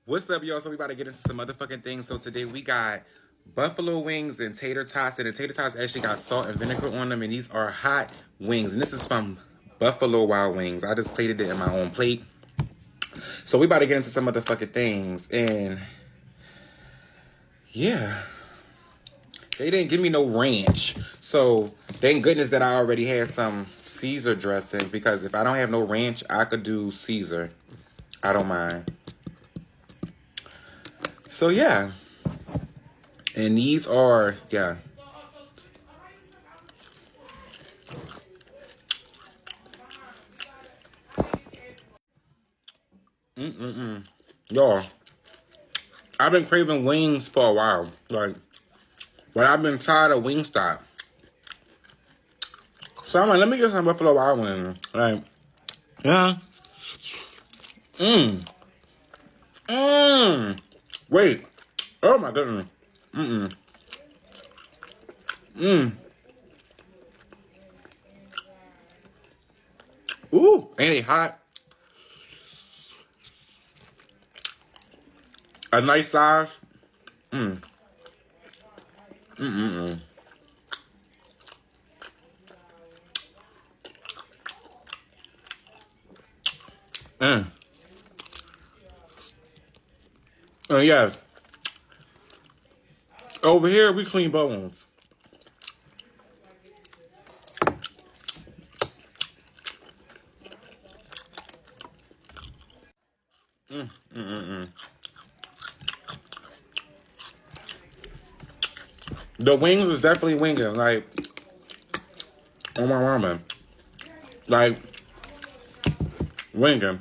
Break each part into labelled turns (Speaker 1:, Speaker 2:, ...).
Speaker 1: What's up, y'all? So we about to get into some motherfucking things. So today we got buffalo wings and tater tots. And the tater tots actually got salt and vinegar on them. And these are hot wings. And this is from Buffalo Wild Wings. I just plated it in my own plate. So we about to get into some motherfucking things. And yeah, they didn't give me no ranch. So thank goodness that I already had some Caesar dressing. Because if I don't have no ranch, I could do Caesar. I don't mind. So yeah, and these are, yeah. Y'all, I've been craving wings for a while. Like, but I've been tired of Wingstop. So I'm like, let me get some Buffalo Wild Wings. Like, yeah. Wait. Oh my goodness. Ooh, ain't they hot? A nice size. Yes. Over here, we clean bones. The wings is definitely winging, like, on my ramen. Like, winging.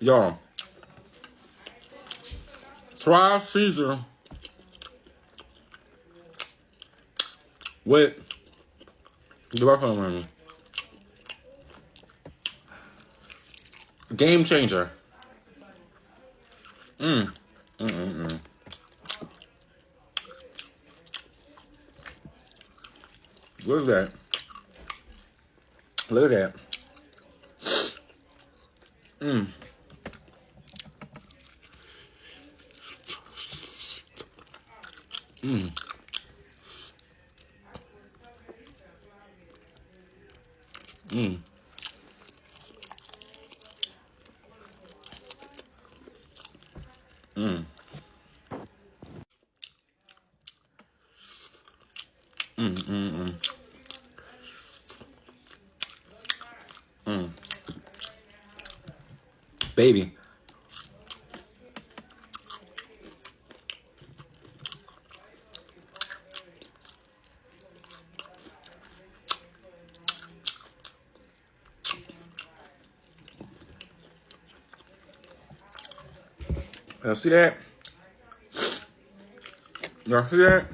Speaker 1: Y'all, try Caesar with the buffalo wings. Game changer. Look at that. Look at that. Baby. Y'all see that? Y'all see that?